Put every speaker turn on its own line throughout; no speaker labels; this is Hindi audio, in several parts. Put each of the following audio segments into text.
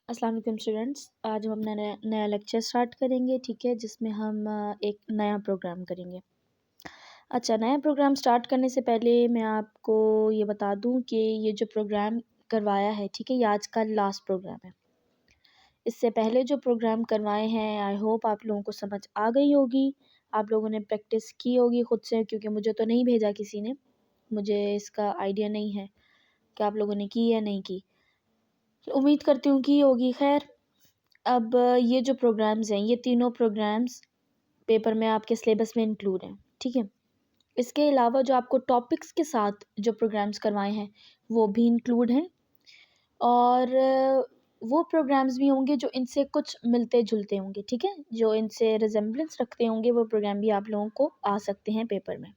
अस्सलाम वालेकुम स्टूडेंट्स। आज हम अपना नया लेक्चर स्टार्ट करेंगे, ठीक है, जिसमें हम एक नया प्रोग्राम करेंगे। अच्छा, नया प्रोग्राम स्टार्ट करने से पहले मैं आपको ये बता दूं कि ये जो प्रोग्राम करवाया है, ठीक है, ये आज का लास्ट प्रोग्राम है। इससे पहले जो प्रोग्राम करवाए हैं, आई होप आप लोगों को समझ आ गई होगी, आप लोगों ने प्रैक्टिस की होगी ख़ुद से, क्योंकि मुझे तो नहीं भेजा किसी ने, मुझे इसका आइडिया नहीं है कि आप लोगों ने की या नहीं की। उम्मीद करती हूँ की होगी। खैर, अब ये जो प्रोग्राम्स हैं, ये तीनों प्रोग्राम्स पेपर में आपके सिलेबस में इंक्लूड हैं, ठीक है। इसके अलावा जो आपको टॉपिक्स के साथ जो प्रोग्राम्स करवाए हैं वो भी इंक्लूड हैं, और वो प्रोग्राम्स भी होंगे जो इनसे कुछ मिलते जुलते होंगे, ठीक है, जो इनसे रिजेम्बलेंस रखते होंगे, वो प्रोग्राम भी आप लोगों को आ सकते हैं पेपर में।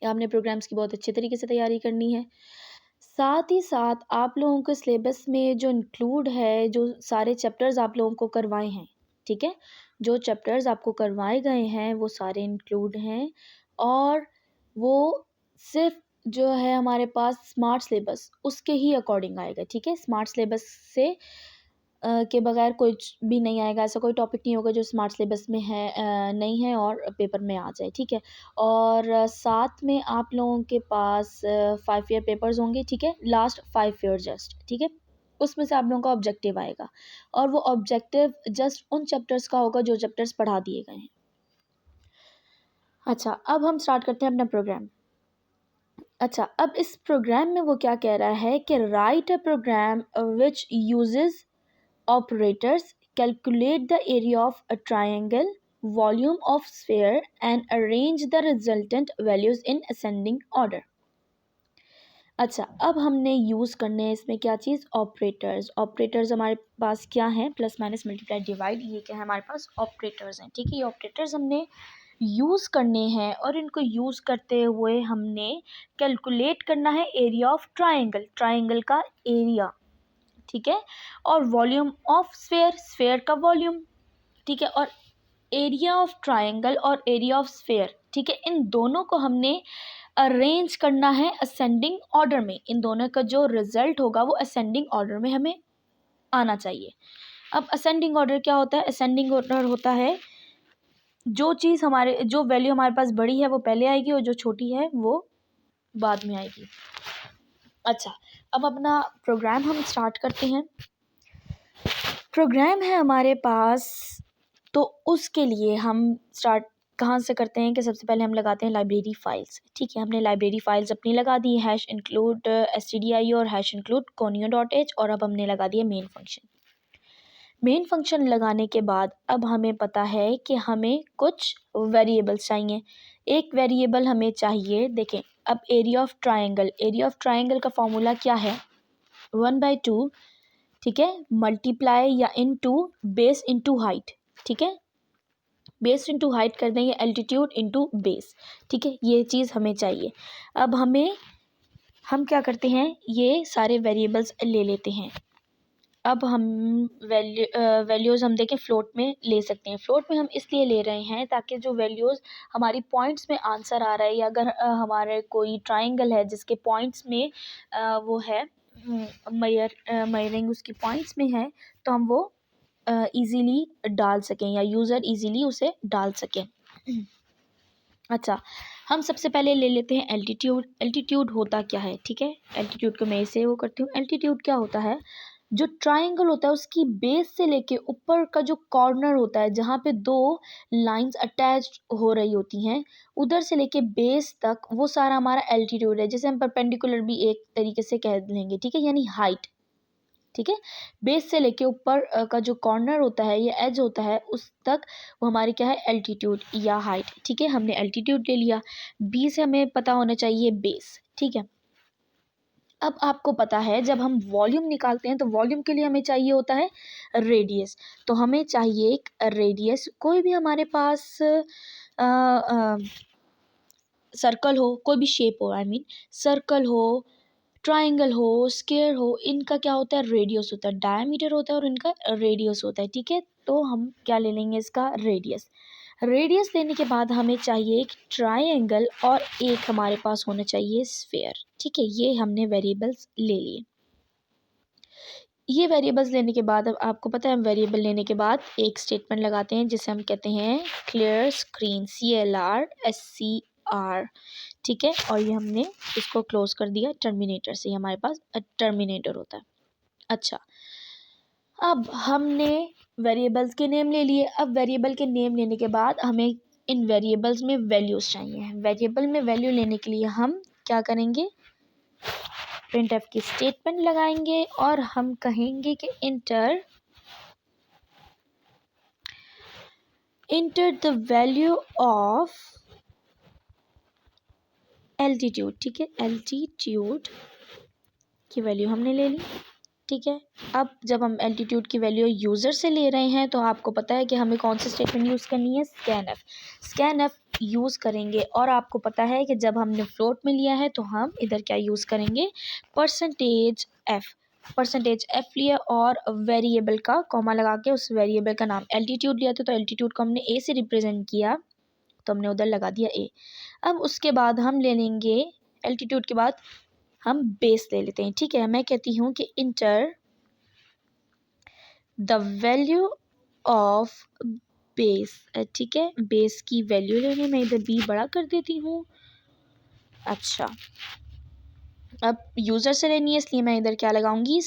आपने प्रोग्राम्स की बहुत अच्छे तरीके से तैयारी करनी है। साथ ही साथ आप लोगों के सिलेबस में जो इंक्लूड है, जो सारे चैप्टर्स आप लोगों को करवाए हैं, ठीक है, जो चैप्टर्स आपको करवाए गए हैं वो सारे इंक्लूड हैं, और वो सिर्फ जो है हमारे पास स्मार्ट सिलेबस उसके ही अकॉर्डिंग आएगा, ठीक है। स्मार्ट सिलेबस से के बगैर कुछ भी नहीं आएगा, ऐसा कोई टॉपिक नहीं होगा जो स्मार्ट सिलेबस में है नहीं है और पेपर में आ जाए, ठीक है। और साथ में आप लोगों के पास 5 ईयर पेपर्स होंगे, ठीक है, लास्ट 5 ईयर जस्ट, ठीक है। उसमें से आप लोगों का ऑब्जेक्टिव आएगा, और वो ऑब्जेक्टिव जस्ट उन चैप्टर्स का होगा जो चैप्टर्स पढ़ा दिए गए हैं। अच्छा, अब हम स्टार्ट करते हैं अपना प्रोग्राम। अच्छा, अब इस प्रोग्राम में वो क्या कह रहा है कि write a program which uses operators calculate the area of a triangle, volume of sphere and arrange the resultant values in ascending order. अच्छा, अब हमने यूज़ करने हैं इसमें क्या चीज़, ऑपरेटर्स। ऑपरेटर्स हमारे पास क्या हैं, प्लस माइनस मल्टीप्लाई डिवाइड, ये क्या है हमारे पास ऑपरेटर्स हैं, ठीक है। ये ऑपरेटर्स हमने यूज़ करने हैं, और इनको यूज़ करते हुए हमने कैलकुलेट करना है एरिया ऑफ ट्राइंगल, ट्राइंगल का एरिया, ठीक है, और वॉल्यूम ऑफ स्फेयर, स्फेयर का वॉल्यूम, ठीक है, और एरिया ऑफ ट्राइंगल और एरिया ऑफ स्फेयर, ठीक है, इन दोनों को हमने अरेंज करना है असेंडिंग ऑर्डर में। इन दोनों का जो रिजल्ट होगा वो असेंडिंग ऑर्डर में हमें आना चाहिए। अब असेंडिंग ऑर्डर क्या होता है, असेंडिंग ऑर्डर होता है जो चीज़ हमारे, जो वैल्यू हमारे पास बड़ी है वो पहले आएगी, और जो छोटी है वो बाद में आएगी। अच्छा, अब अपना प्रोग्राम हम स्टार्ट करते हैं। प्रोग्राम है हमारे पास, तो उसके लिए हम स्टार्ट कहाँ से करते हैं कि सबसे पहले हम लगाते हैं लाइब्रेरी फाइल्स, ठीक है। हमने लाइब्रेरी फाइल्स अपनी लगा दी, हैश इंक्लूड stdio और हैश इंक्लूड conio.h, और अब हमने लगा दिया मेन फंक्शन। मेन फंक्शन लगाने के बाद अब हमें पता है कि हमें कुछ वेरिएबल्स चाहिए। एक वेरिएबल हमें चाहिए, देखें, अब area of triangle, area of triangle का फॉर्मूला क्या है, 1/2, ठीक है, मल्टीप्लाई या इनटू बेस इनटू हाइट, ठीक है, बेस इनटू हाइट कर देंगे, एल्टीट्यूड इनटू बेस, ठीक है, ये चीज़ हमें चाहिए। अब हम क्या करते हैं, ये सारे वेरिएबल्स ले लेते हैं। अब हम वैल्यूज़ हम देखें फ्लोट में ले सकते हैं। फ्लोट में हम इसलिए ले रहे हैं ताकि जो वैल्यूज़ हमारी पॉइंट्स में आंसर आ रहा है, या अगर हमारे कोई ट्राइंगल है जिसके पॉइंट्स में वो है मेजरिंग उसकी पॉइंट्स में है, तो हम वो ईज़िली डाल सकें, या यूज़र ईज़िली उसे डाल सकें। अच्छा, हम सबसे पहले ले लेते हैं एल्टीट्यूड। एल्टीट्यूड होता क्या है, ठीक है, एल्टीट्यूड को मैं इसे वो करती हूँ। एल्टीट्यूड क्या होता है, जो ट्राइंगल होता है उसकी बेस से लेके ऊपर का जो कॉर्नर होता है, जहाँ पे दो लाइंस अटैच्ड हो रही होती हैं, उधर से लेके बेस तक, वो सारा हमारा एल्टीट्यूड है, जिसे हम परपेंडिकुलर भी एक तरीके से कह लेंगे, ठीक है, यानी हाइट, ठीक है। बेस से लेके ऊपर का जो कॉर्नर होता है या एज होता है उस तक, वो हमारी क्या है, एल्टीट्यूड या हाइट, ठीक है। हमने एल्टीट्यूड ले लिया, बी से हमें पता होना चाहिए बेस, ठीक है। अब आपको पता है जब हम वॉल्यूम निकालते हैं तो वॉल्यूम के लिए हमें चाहिए होता है रेडियस, तो हमें चाहिए एक रेडियस, कोई भी हमारे पास सर्कल हो, कोई भी शेप हो, आई मीन सर्कल हो, ट्राइंगल हो, स्क्वायर हो, इनका क्या होता है, रेडियस होता है, डायमीटर होता है और इनका रेडियस होता है, ठीक है। तो हम क्या ले लेंगे, इसका रेडियस। रेडियस लेने के बाद हमें चाहिए एक ट्राइंगल, और एक हमारे पास होना चाहिए स्फेयर, ठीक है। ये हमने वेरिएबल्स ले लिए। ये वेरिएबल्स लेने के बाद अब आपको पता है हम वेरिएबल लेने के बाद एक स्टेटमेंट लगाते हैं जिसे हम कहते हैं क्लियर स्क्रीन, CLR SCR, ठीक है। और ये हमने इसको क्लोज कर दिया टर्मिनेटर से, हमारे पास टर्मिनेटर होता है। अच्छा, अब हमने वेरिएबल्स के नेम ले लिए। अब वेरिएबल के नेम लेने के बाद हमें इन वेरिएबल्स में वैल्यूज़ चाहिए। वेरिएबल में वैल्यू लेने के लिए हम क्या करेंगे, printf की स्टेटमेंट लगाएंगे और हम कहेंगे कि enter the value of altitude, ठीक है। एल्टीट्यूड की वैल्यू हमने ले ली, ठीक है। अब जब हम एल्टीट्यूड की वैल्यू यूज़र से ले रहे हैं तो आपको पता है कि हमें कौन सी स्टेटमेंट यूज़ करनी है, स्कैनफ यूज़ करेंगे। और आपको पता है कि जब हमने फ्लोट में लिया है तो हम इधर क्या यूज़ करेंगे, %f लिया और वेरिएबल का कॉमा लगा के उस वेरिएबल का नाम एल्टीट्यूड लिया था, तो एल्टीट्यूड को हमने ए से रिप्रेजेंट किया तो हमने उधर लगा दिया ए। अब उसके बाद हम ले लेंगे एल्टीट्यूड के बाद हम बेस ले लेते हैं, ठीक है। मैं कहती हूँ कि enter the value of base, ठीक है। बेस की वैल्यू लेने, मैं इधर बी बड़ा कर देती हूँ। अच्छा, अब यूज़र से लेनी है इसलिए मैं इधर क्या लगाऊंगी,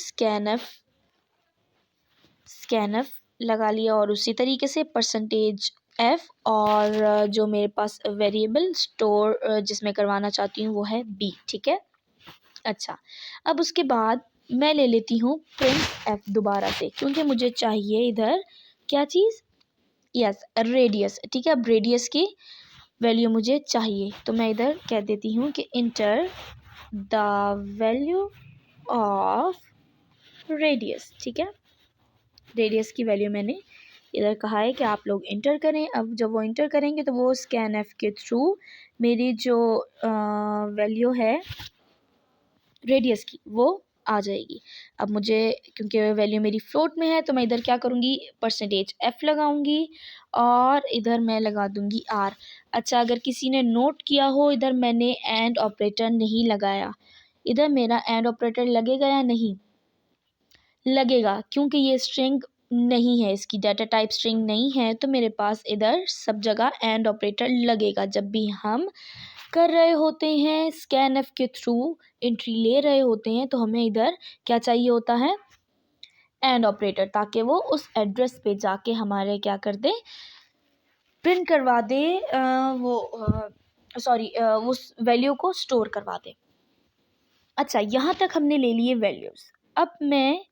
स्कैनफ लगा लिया और उसी तरीके से %f और जो मेरे पास वेरिएबल स्टोर जिसमें करवाना चाहती हूँ वो है b, ठीक है। अच्छा, अब उसके बाद मैं ले लेती हूँ printf दोबारा से, क्योंकि मुझे चाहिए इधर क्या चीज़, यस रेडियस, ठीक है। अब रेडियस की वैल्यू मुझे चाहिए तो मैं इधर कह देती हूँ कि enter the value of radius, ठीक है। रेडियस की वैल्यू मैंने इधर कहा है कि आप लोग इंटर करें। अब जब वो इंटर करेंगे तो वो स्कैनफ के थ्रू मेरी जो वैल्यू है रेडियस की वो आ जाएगी। अब मुझे क्योंकि वैल्यू मेरी फ्लोट में है तो मैं इधर क्या करूँगी, %f लगाऊंगी और इधर मैं लगा दूंगी r। अच्छा, अगर किसी ने नोट किया हो इधर मैंने एंड ऑपरेटर नहीं लगाया, इधर मेरा एंड ऑपरेटर लगेगा या नहीं लगेगा, क्योंकि ये स्ट्रिंग नहीं है, इसकी डाटा टाइप स्ट्रिंग नहीं है, तो मेरे पास इधर सब जगह एंड ऑपरेटर लगेगा। जब भी हम कर रहे होते हैं स्कैनफ के थ्रू एंट्री ले रहे होते हैं तो हमें इधर क्या चाहिए होता है, एंड ऑपरेटर, ताकि वो उस एड्रेस पे जाके हमारे क्या कर दे, प्रिंट करवा दे, उस वैल्यू को स्टोर करवा दे। अच्छा, यहाँ तक हमने ले लिए वैल्यूज़। अब मैं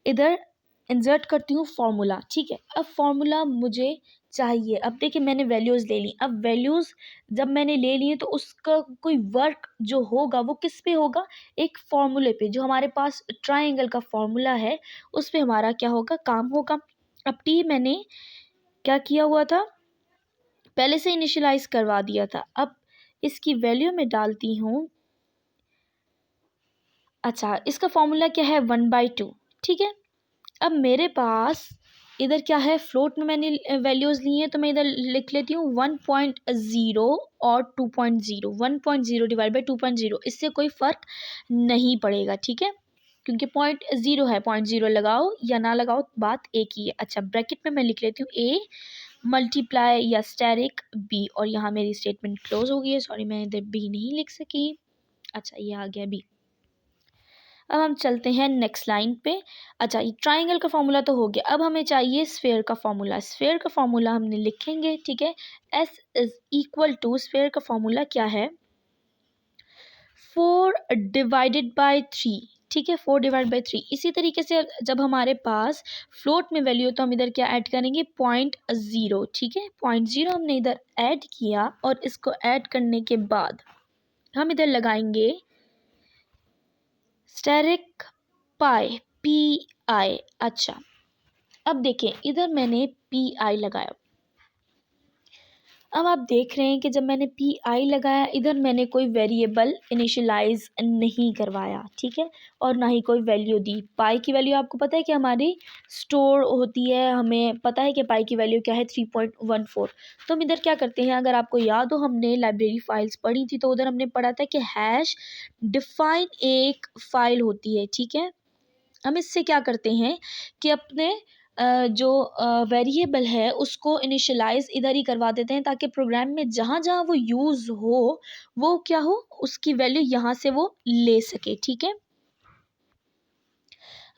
इधर इंसर्ट करती हूँ फार्मूला, ठीक है। अब फार्मूला मुझे चाहिए, अब देखिए मैंने वैल्यूज़ ले ली। अब वैल्यूज़ जब मैंने ले ली तो उसका कोई वर्क जो होगा वो किस पे होगा, एक फार्मूले पे, जो हमारे पास ट्राइंगल का फार्मूला है उस पे हमारा क्या होगा, काम होगा। अब टी मैंने क्या किया हुआ था, पहले से इनिशियलाइज करवा दिया था। अब इसकी वैल्यू में डालती हूँ, अच्छा इसका फॉर्मूला क्या है, 1/2, ठीक है। अब मेरे पास इधर क्या है, फ्लोट में मैंने वैल्यूज़ ली हैं तो मैं इधर लिख लेती हूँ 1.0 और 2.0, 1.0 डिवाइड बाई 2.0, इससे कोई फ़र्क नहीं पड़ेगा, ठीक है, क्योंकि 0.0 है, 0.0 लगाओ या ना लगाओ बात एक ही है। अच्छा, ब्रैकेट में मैं लिख लेती हूँ a मल्टीप्लाई या स्टैरिक b, और यहाँ मेरी स्टेटमेंट क्लोज हो गई है, सॉरी मैं इधर b नहीं लिख सकी। अच्छा, ये आ गया b। अब हम चलते हैं नेक्स्ट लाइन पे। अच्छा, ये ट्राइंगल का फॉर्मूला तो हो गया, अब हमें चाहिए स्फेयर का फॉर्मूला। स्फेयर का फॉर्मूला हमने लिखेंगे, ठीक है। s is equal to, sphere का फॉर्मूला क्या है, 4 डिवाइडेड बाई 3, ठीक है, 4 डिवाइड बाई 3। इसी तरीके से जब हमारे पास फ्लोट में वैल्यू तो हम इधर क्या ऐड करेंगे, 0.0, ठीक है। 0.0 हमने इधर ऐड किया और इसको ऐड करने के बाद हम इधर लगाएंगे स्टेरिक PI। अच्छा, अब देखें इधर मैंने PI लगाया। अब आप देख रहे हैं कि जब मैंने PI लगाया इधर मैंने कोई वेरिएबल इनिशियलाइज नहीं करवाया, ठीक है, और ना ही कोई वैल्यू दी। पाई की वैल्यू आपको पता है कि हमारी स्टोर होती है, हमें पता है कि पाई की वैल्यू क्या है, 3.14। तो हम इधर क्या करते हैं, अगर आपको याद हो हमने लाइब्रेरी फाइल्स पढ़ी थी तो उधर हमने पढ़ा था कि हैश डिफाइन एक फ़ाइल होती है, ठीक है। हम इससे क्या करते हैं कि अपने जो वेरिएबल है उसको इनिशियलाइज इधर ही करवा देते हैं, ताकि प्रोग्राम में जहाँ जहाँ वो यूज़ हो वो क्या हो, उसकी वैल्यू यहाँ से वो ले सके। ठीक है,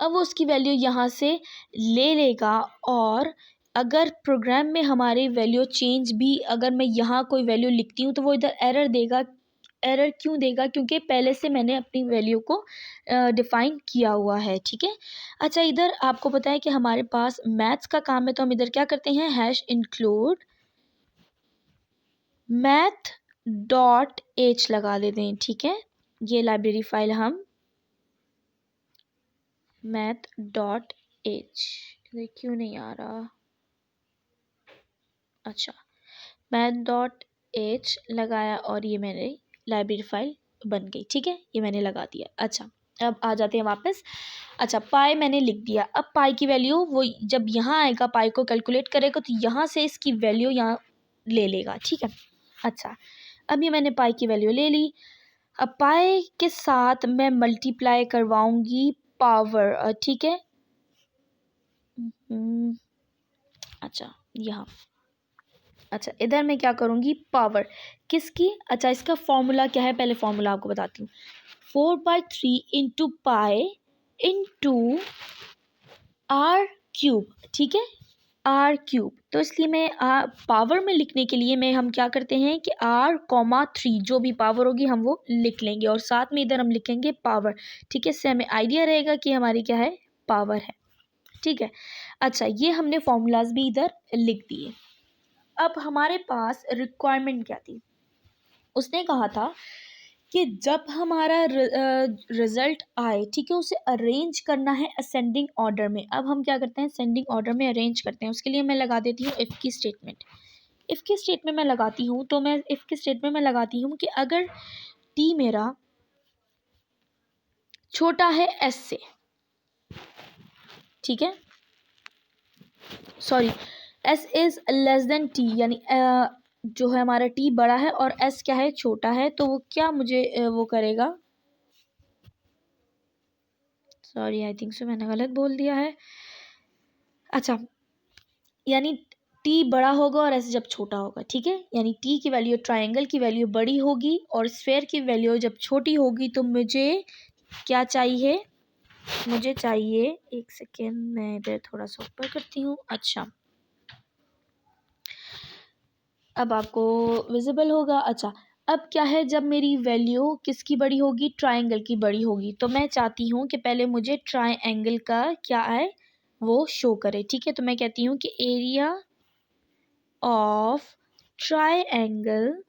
अब वो उसकी वैल्यू यहाँ से ले लेगा, और अगर प्रोग्राम में हमारी वैल्यू चेंज भी, अगर मैं यहाँ कोई वैल्यू लिखती हूँ तो वो इधर एरर देगा। एरर क्यों देगा? क्योंकि पहले से मैंने अपनी वैल्यू को डिफ़ाइन किया हुआ है। ठीक है, अच्छा, इधर आपको पता है कि हमारे पास मैथ्स का काम है, तो हम इधर क्या करते हैं, hash include math dot H लगा देते हैं। ठीक है, ये लाइब्रेरी फाइल हम मैथ डॉट एच, क्यों नहीं आ रहा, अच्छा, मैथ डॉट एच लगाया और ये मेरे लाइब्रेरी फाइल बन गई। ठीक है, ये मैंने लगा दिया। अच्छा, अब आ जाते हैं वापस। अच्छा, पाई मैंने लिख दिया। अब पाई की वैल्यू वो जब यहाँ आएगा, पाई को कैलकुलेट करेगा, तो यहाँ से इसकी वैल्यू यहाँ ले लेगा। ठीक है, अच्छा, अब ये मैंने पाई की वैल्यू ले ली। अब पाई के साथ मैं मल्टीप्लाई करवाऊंगी पावर। ठीक है, अच्छा, यहाँ, अच्छा, इधर मैं क्या करूँगी, पावर किसकी, अच्छा, इसका फॉर्मूला क्या है, पहले फॉर्मूला आपको बताती हूँ। 4/3 into pi into r cube. ठीक है, आर क्यूब, तो इसलिए मैं पावर में लिखने के लिए मैं हम क्या करते हैं कि R, 3 जो भी पावर होगी हम वो लिख लेंगे, और साथ में इधर हम लिखेंगे पावर। ठीक है, इससे हमें आइडिया रहेगा कि हमारी क्या है, पावर है। ठीक है, अच्छा, ये हमने फॉर्मूलाज भी इधर लिख दिए। अब हमारे पास रिक्वायरमेंट क्या थी, उसने कहा था कि जब हमारा रिजल्ट आए, ठीक है, उसे अरेंज करना है असेंडिंग ऑर्डर में। अब हम क्या करते हैं, असेंडिंग ऑर्डर में अरेंज करते हैं। उसके लिए मैं लगा देती हूँ इफ़ की स्टेटमेंट। इफ़ की स्टेटमेंट मैं लगाती हूँ, तो मैं इफ़ की स्टेटमेंट में लगाती हूँ कि अगर टी मेरा छोटा है एस से, ठीक है, sorry, S is less than T, यानी जो है हमारा टी बड़ा है और एस क्या है, छोटा है, तो वो क्या मुझे वो करेगा, सॉरी, आई थिंक सो मैंने गलत बोल दिया है। अच्छा, यानी टी बड़ा होगा और एस जब छोटा होगा। ठीक है, यानी टी की वैल्यू, ट्रायंगल की वैल्यू बड़ी होगी और स्फेयर की वैल्यू जब छोटी होगी, तो मुझे क्या चाहिए, मुझे चाहिए, एक सेकेंड, मैं इधर थोड़ा सा ऊपर करती हूँ। अच्छा, अब आपको विजिबल होगा। अच्छा, अब क्या है, जब मेरी वैल्यू किसकी बड़ी होगी, ट्रायंगल की बड़ी होगी, तो मैं चाहती हूँ कि पहले मुझे ट्रायंगल का क्या है वो शो करे। ठीक है, तो मैं कहती हूँ कि area of triangle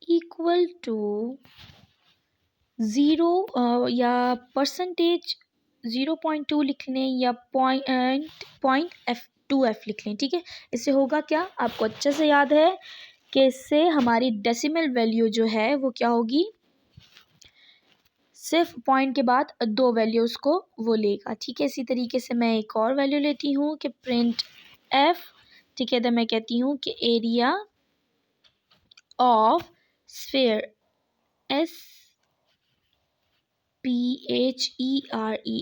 equal to 0 या परसेंटेज 0.2 लिख लें, या पॉइंट 2f लिख लें। ठीक है, इससे होगा क्या, आपको अच्छे से याद है कि इससे हमारी डेसिमल वैल्यू जो है वो क्या होगी, सिर्फ पॉइंट के बाद 2 वैल्यूज़ को वो लेगा। ठीक है, इसी तरीके से मैं एक और वैल्यू लेती हूँ कि प्रिंट एफ। ठीक है, तो मैं कहती हूँ कि area of sphere, SPHERE,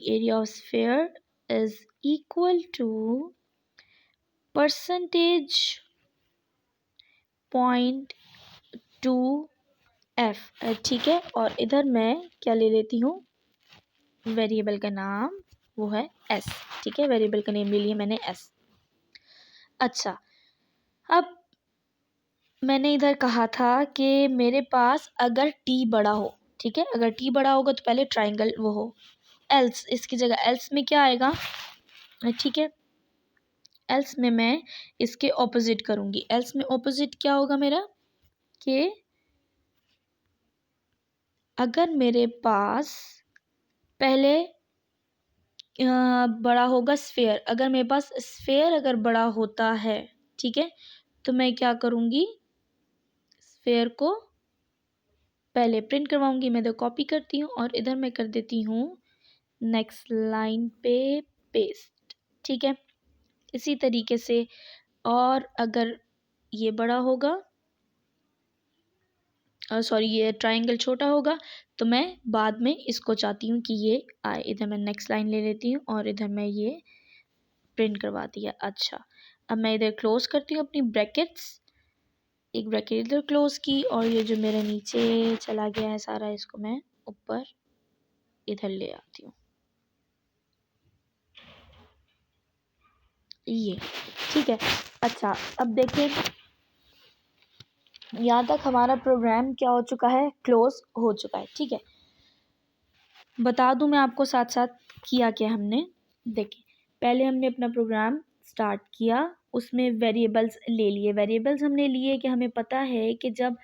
area of sphere is equal to percentage 0.2f। ठीक है, और इधर मैं क्या ले लेती हूँ, वेरिएबल का नाम वो है s। ठीक है, वेरिएबल का नेम ले लिया मैंने s। अच्छा, अब मैंने इधर कहा था कि मेरे पास अगर t बड़ा हो, ठीक है, अगर t बड़ा होगा तो पहले ट्राइंगल वो हो, एल्स, इसकी जगह एल्स में क्या आएगा, ठीक है, एल्स में मैं इसके ऑपोजिट करूँगी। एल्स में ऑपोजिट क्या होगा मेरा, कि अगर मेरे पास पहले बड़ा होगा स्फेयर, अगर मेरे पास स्फेयर अगर बड़ा होता है, ठीक है, तो मैं क्या करूँगी, स्फेयर को पहले प्रिंट करवाऊँगी। मैं तो कॉपी करती हूँ और इधर मैं कर देती हूँ नेक्स्ट लाइन पे पेस्ट। ठीक है, इसी तरीके से, और अगर ये बड़ा होगा, सॉरी ये ट्राइंगल छोटा होगा, तो मैं बाद में इसको चाहती हूँ कि ये आए। इधर मैं नेक्स्ट लाइन ले लेती हूँ और इधर मैं ये प्रिंट करवा दिया। अच्छा, अब मैं इधर क्लोज करती हूँ अपनी ब्रैकेट्स, एक ब्रैकेट इधर क्लोज की, और ये जो मेरे नीचे चला गया है सारा, इसको मैं ऊपर इधर ले आती हूँ। ये ठीक है। अच्छा, अब देखिए यहाँ तक हमारा प्रोग्राम क्या हो चुका है, क्लोज हो चुका है। ठीक है, बता दूं मैं आपको साथ साथ किया क्या हमने। देखिए, पहले हमने अपना प्रोग्राम स्टार्ट किया, उसमें वेरिएबल्स ले लिए। वेरिएबल्स हमने लिए कि हमें पता है कि जब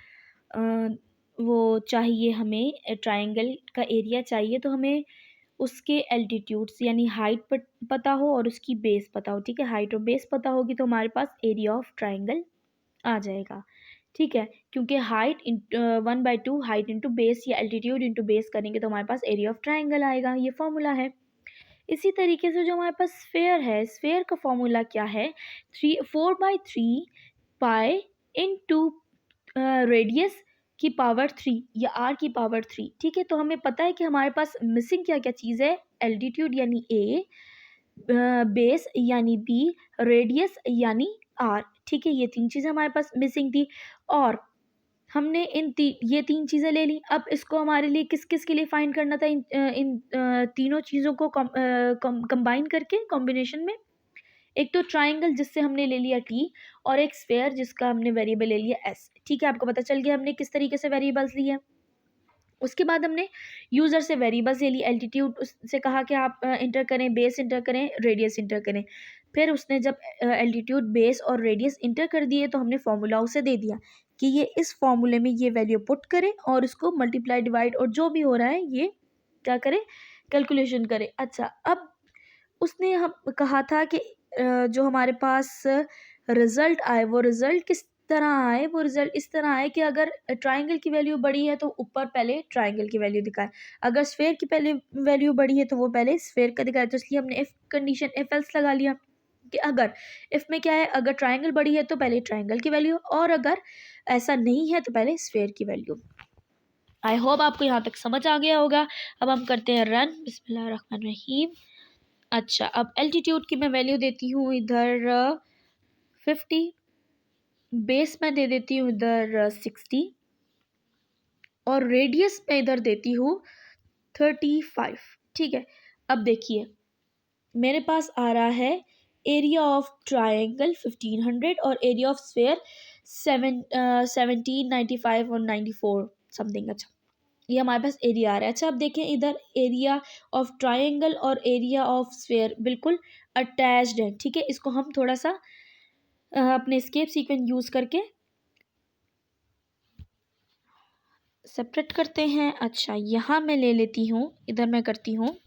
वो चाहिए, हमें ट्राइंगल का एरिया चाहिए, तो हमें उसके एल्टीट्यूड्स यानी हाइट पता हो और उसकी बेस पता हो। ठीक है, हाइट और बेस पता होगी तो हमारे पास एरिया ऑफ ट्राइंगल आ जाएगा। ठीक है, क्योंकि हाइट 1/2 हाइट इंटू बेस या एल्टीट्यूड इंटू बेस करेंगे तो हमारे पास एरिया ऑफ ट्राइंगल आएगा, ये फॉर्मूला है। इसी तरीके से जो हमारे पास स्फेयर है, स्फेयर का फॉर्मूला क्या है, 4/3 पाई इंटू रेडियस की पावर 3 या आर की पावर 3। ठीक है, तो हमें पता है कि हमारे पास मिसिंग क्या क्या चीज़ है, एल्टीट्यूड यानी ए, बेस यानी बी, रेडियस यानी आर। ठीक है, ये 3 चीज़ें हमारे पास मिसिंग थी और हमने ये 3 चीज़ें ले ली। अब इसको हमारे लिए किस किस के लिए फाइंड करना था, इन तीनों चीज़ों को कंबाइन करके कॉम्बिनेशन में। एक तो ट्राइंगल जिससे हमने ले लिया टी, और एक स्फेयर जिसका हमने वेरिएबल ले लिया एस। ठीक है, आपको पता चल गया हमने किस तरीके से वेरिएबल्स लिए हैं। उसके बाद हमने यूज़र से वेरिएबल्स ले ली, एल्टीट्यूड उससे कहा कि आप इंटर करें, बेस इंटर करें, रेडियस इंटर करें। फिर उसने जब एल्टीट्यूड, बेस और रेडियस इंटर कर दिए तो हमने फार्मूला उसे दे दिया कि ये इस फॉर्मूले में ये वैल्यू पुट करें और इसको मल्टीप्लाई, डिवाइड और जो भी हो रहा है ये क्या करें, कैलकुलेशन करें। अच्छा, अब उसने हम कहा था कि जो हमारे पास रिज़ल्ट आए, वो रिज़ल्ट किस तरह आए, वो रिज़ल्ट इस तरह आए कि अगर ट्राइंगल की वैल्यू बड़ी है तो ऊपर पहले ट्राइंगल की वैल्यू दिखाए, अगर स्फेयर की पहले वैल्यू बड़ी है तो वो पहले स्फेयर का दिखाए। तो इसलिए हमने इफ़ कंडीशन, इफ एल्स लगा लिया कि अगर इफ़ में क्या है, अगर ट्राइंगल बड़ी है तो पहले ट्राइंगल की वैल्यू, और अगर ऐसा नहीं है तो पहले स्फेयर की वैल्यू। आई होप आपको यहाँ तक समझ आ गया होगा। अब हम करते हैं रन। बिस्मिल्लाहिर्रहमानिर्रहीम। अच्छा, अब एल्टीट्यूड की मैं वैल्यू देती हूँ इधर 50, बेस में दे देती हूँ इधर 60, और रेडियस में इधर देती हूँ 35। ठीक है, अब देखिए मेरे पास आ रहा है एरिया ऑफ ट्राइंगल 1500 और एरिया ऑफ स्फेयर 1795 और 94 समथिंग। अच्छा, ये हमारे पास एरिया आ रहा है। अच्छा, अब देखें इधर एरिया ऑफ ट्राइंगल और एरिया ऑफ स्फेयर बिल्कुल अटैच्ड है। ठीक है, इसको हम थोड़ा सा अपने एस्केप सीक्वेंस यूज़ करके सेपरेट करते हैं। अच्छा, यहाँ मैं ले लेती हूँ, इधर मैं करती हूँ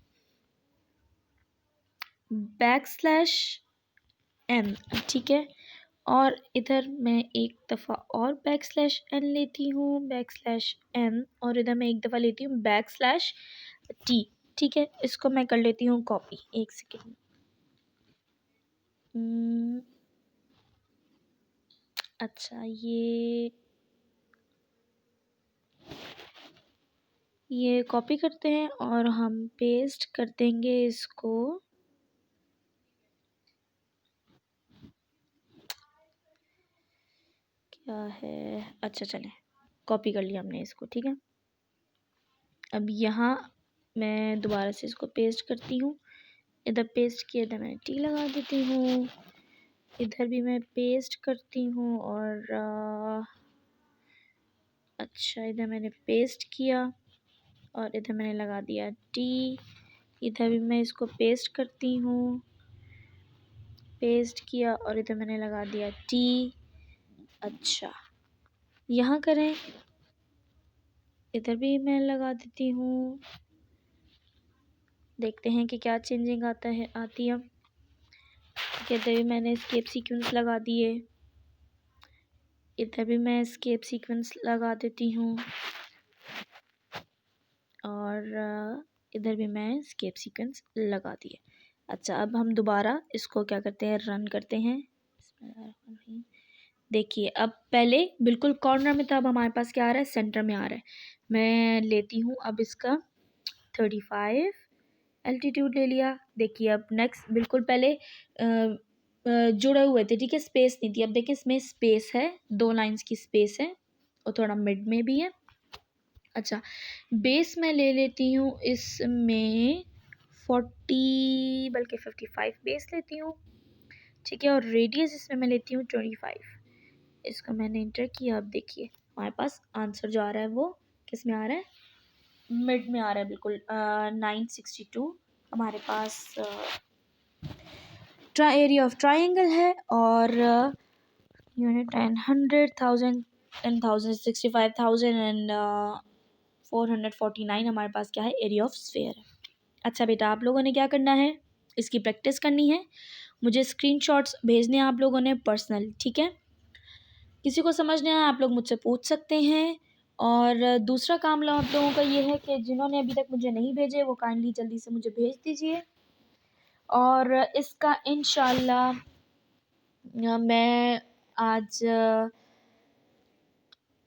\n। ठीक है, और इधर मैं एक दफ़ा और \n लेती हूँ, \n, और इधर मैं एक दफ़ा लेती हूँ \t। ठीक है, इसको मैं कर लेती हूँ कॉपी, एक सेकेंड। अच्छा, ये कॉपी करते हैं और हम पेस्ट कर देंगे इसको। क्या है, अच्छा चले, कॉपी कर लिया हमने इसको। ठीक है, अब यहाँ मैं दोबारा से इसको पेस्ट करती हूँ। इधर पेस्ट किया, इधर मैं टी लगा देती हूँ, इधर भी मैं पेस्ट करती हूँ, और अच्छा इधर मैंने पेस्ट किया और इधर मैंने लगा दिया टी। इधर भी मैं इसको पेस्ट करती हूँ, पेस्ट किया और इधर मैंने लगा दिया टी। अच्छा, यहाँ करें, इधर भी मैं लगा देती हूँ, देखते हैं कि क्या चेंजिंग आती है। इधर भी मैंने एस्केप सीक्वेंस लगा दिए, इधर भी मैं एस्केप सीक्वेंस लगा देती हूँ, और इधर भी मैं एस्केप सीक्वेंस लगा दिए। अच्छा, अब हम दोबारा इसको क्या करते हैं, रन करते हैं। देखिए अब पहले बिल्कुल कॉर्नर में था, अब हमारे पास क्या आ रहा है, सेंटर में आ रहा है। मैं लेती हूँ अब इसका 35 एल्टीट्यूड ले लिया। देखिए अब नेक्स्ट बिल्कुल पहले जुड़े हुए थे, ठीक है, स्पेस नहीं थी। अब देखिए इसमें स्पेस है, 2 लाइंस की स्पेस है और थोड़ा मिड में भी है। अच्छा, बेस मैं ले लेती हूँ इसमें 40 बल्कि 55 बेस लेती हूँ, ठीक है, और रेडियस इसमें मैं लेती हूँ 25। इसको मैंने इंटर किया। अब देखिए हमारे पास आंसर जो आ रहा है वो किस में आ रहा है, मिड में आ रहा है बिल्कुल। 962 हमारे पास एरिया ऑफ ट्राइंगल है, और यूनिट 10 100,000 10,000 65,000 एंड 449 हमारे पास क्या है, एरिया ऑफ स्फीयर है। अच्छा बेटा, आप लोगों ने क्या करना है, इसकी प्रैक्टिस करनी है, मुझे स्क्रीनशॉट्स भेजने हैं आप लोगों ने पर्सनल, ठीक है। किसी को समझ नहीं आया आप लोग मुझसे पूछ सकते हैं। और दूसरा काम लो आप लोगों का ये है कि जिन्होंने अभी तक मुझे नहीं भेजे वो काइंडली जल्दी से मुझे भेज दीजिए, और इसका इंशाल्लाह मैं आज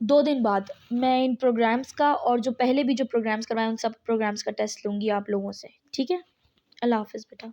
2 दिन बाद मैं इन प्रोग्राम्स का और जो पहले भी जो प्रोग्राम्स करवाए उन सब प्रोग्राम्स का टेस्ट लूँगी आप लोगों से, ठीक है। अल्लाह हाफ़िज़ बेटा।